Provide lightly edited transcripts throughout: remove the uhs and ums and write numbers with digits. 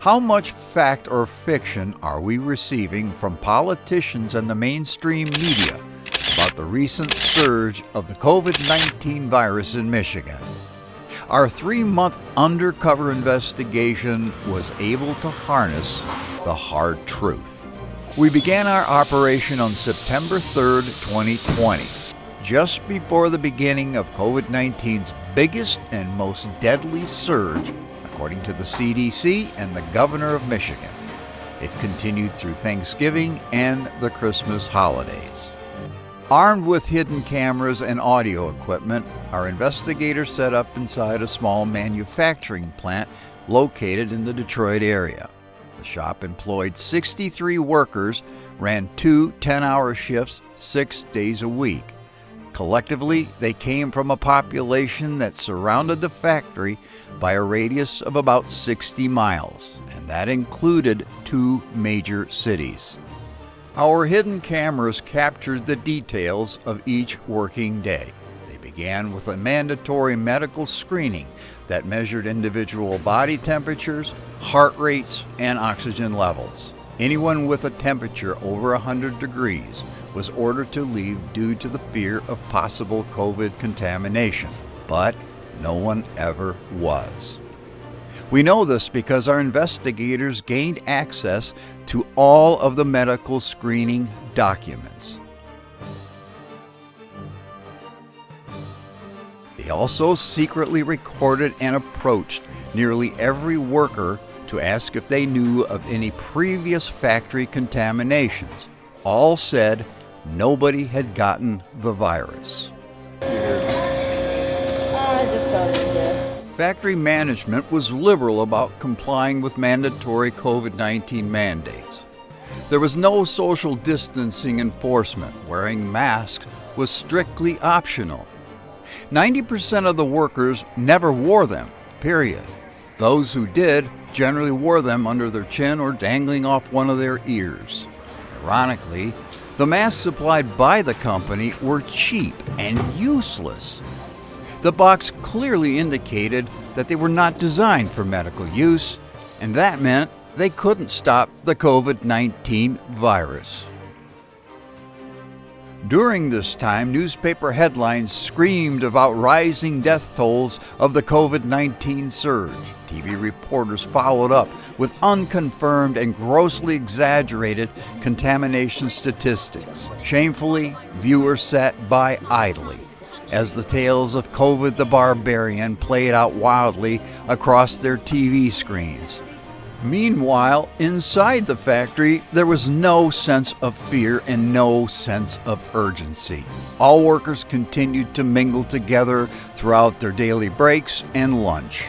How much fact or fiction are we receiving from politicians and the mainstream media about the recent surge of the COVID-19 virus in Michigan? Our 3-month undercover investigation was able to harness the hard truth. We began our operation on September 3rd, 2020, just before the beginning of COVID-19's biggest and most deadly surge, according to the CDC and the governor of Michigan. It continued through Thanksgiving and the Christmas holidays. Armed with hidden cameras and audio equipment, our investigators set up inside a small manufacturing plant located in the Detroit area. The shop employed 63 workers, ran 2 10-hour shifts 6 days a week. Collectively, they came from a population that surrounded the factory by a radius of about 60 miles, and that included 2 major cities. Our hidden cameras captured the details of each working day. They began with a mandatory medical screening that measured individual body temperatures, heart rates, and oxygen levels. Anyone with a temperature over 100 degrees was ordered to leave due to the fear of possible COVID contamination, but no one ever was. We know this because our investigators gained access to all of the medical screening documents. They also secretly recorded and approached nearly every worker to ask if they knew of any previous factory contaminations. All said nobody had gotten the virus. Factory management was liberal about complying with mandatory COVID-19 mandates. There was no social distancing enforcement. Wearing masks was strictly optional. 90% of the workers never wore them, period. Those who did generally wore them under their chin or dangling off one of their ears. Ironically, the masks supplied by the company were cheap and useless. The box clearly indicated that they were not designed for medical use, and that meant they couldn't stop the COVID-19 virus. During this time, newspaper headlines screamed about rising death tolls of the COVID-19 surge. TV reporters followed up with unconfirmed and grossly exaggerated contamination statistics. Shamefully, viewers sat by idly as the tales of COVID the Barbarian played out wildly across their TV screens. Meanwhile, inside the factory, there was no sense of fear and no sense of urgency. All workers continued to mingle together throughout their daily breaks and lunch.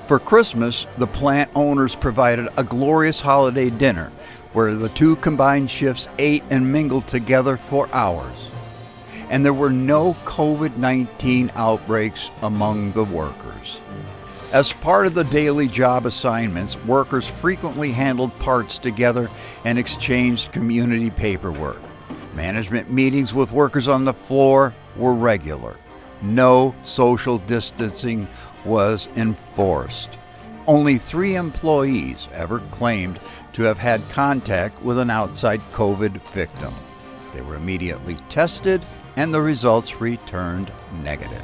For Christmas, the plant owners provided a glorious holiday dinner where the 2 combined shifts ate and mingled together for hours. And there were no COVID-19 outbreaks among the workers. As part of the daily job assignments, workers frequently handled parts together and exchanged community paperwork. Management meetings with workers on the floor were regular. No social distancing was enforced. Only 3 employees ever claimed to have had contact with an outside COVID victim. They were immediately tested, and the results returned negative.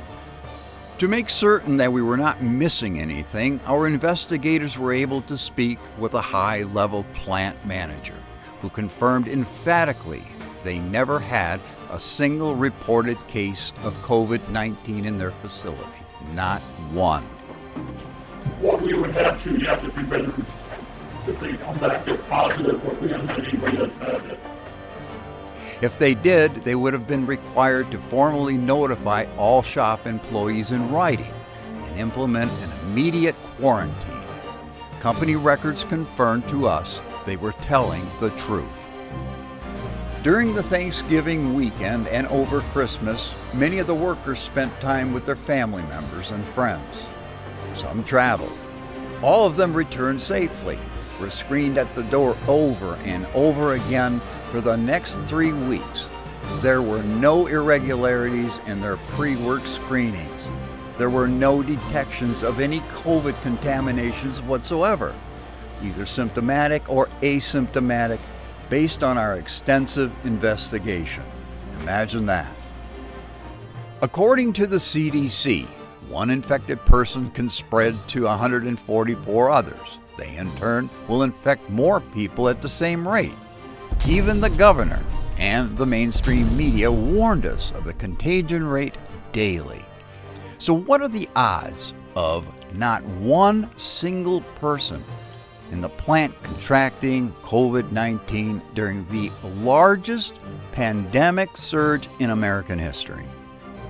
To make certain that we were not missing anything, our investigators were able to speak with a high-level plant manager who confirmed emphatically they never had a single reported case of COVID-19 in their facility. Not one. What we would have to, yes, if they come back to positive, or we haven't had anybody that's had it. If they did, they would have been required to formally notify all shop employees in writing and implement an immediate quarantine. Company records confirmed to us they were telling the truth. During the Thanksgiving weekend and over Christmas, many of the workers spent time with their family members and friends. Some traveled. All of them returned safely, were screened at the door over and over again for the next 3 weeks. There were no irregularities in their pre-work screenings. There were no detections of any COVID contaminations whatsoever. either symptomatic or asymptomatic, based on our extensive investigation. Imagine that. According to the CDC, one infected person can spread to 144 others. They, in turn, will infect more people at the same rate. Even the governor and the mainstream media warned us of the contagion rate daily. So what are the odds of not one single person in the plant contracting COVID-19 during the largest pandemic surge in American history?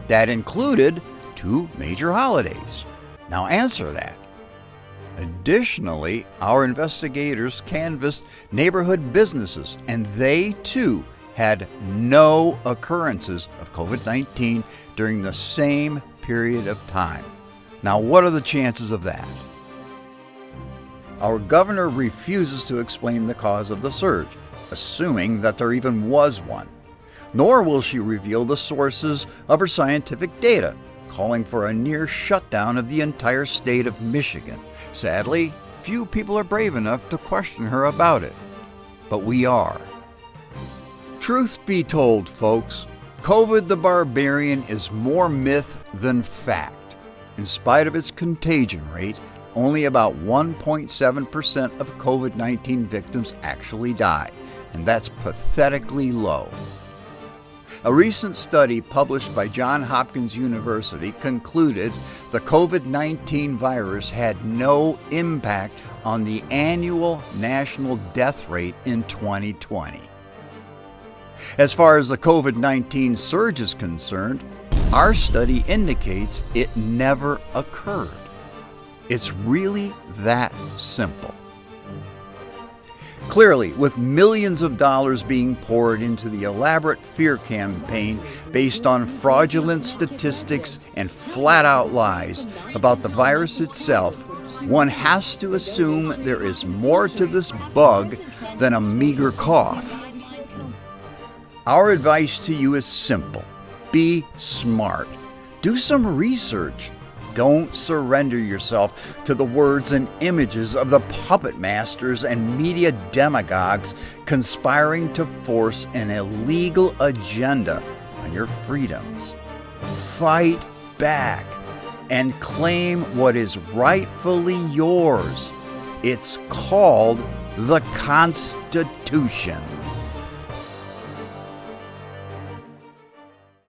That included 2 major holidays. Now answer that. Additionally, our investigators canvassed neighborhood businesses, and they too had no occurrences of COVID-19 during the same period of time. Now, what are the chances of that? Our governor refuses to explain the cause of the surge, assuming that there even was one. Nor will she reveal the sources of her scientific data, calling for a near shutdown of the entire state of Michigan. Sadly, few people are brave enough to question her about it. But we are. Truth be told, folks, COVID the Barbarian is more myth than fact. In spite of its contagion rate, only about 1.7% of COVID-19 victims actually die, and that's pathetically low. A recent study published by Johns Hopkins University concluded the COVID-19 virus had no impact on the annual national death rate in 2020. As far as the COVID-19 surge is concerned, our study indicates it never occurred. It's really that simple. Clearly, with millions of dollars being poured into the elaborate fear campaign based on fraudulent statistics and flat-out lies about the virus itself, one has to assume there is more to this bug than a meager cough. Our advice to you is simple. Be smart. Do some research. Don't surrender yourself to the words and images of the puppet masters and media demagogues conspiring to force an illegal agenda on your freedoms. Fight back and claim what is rightfully yours. It's called the Constitution.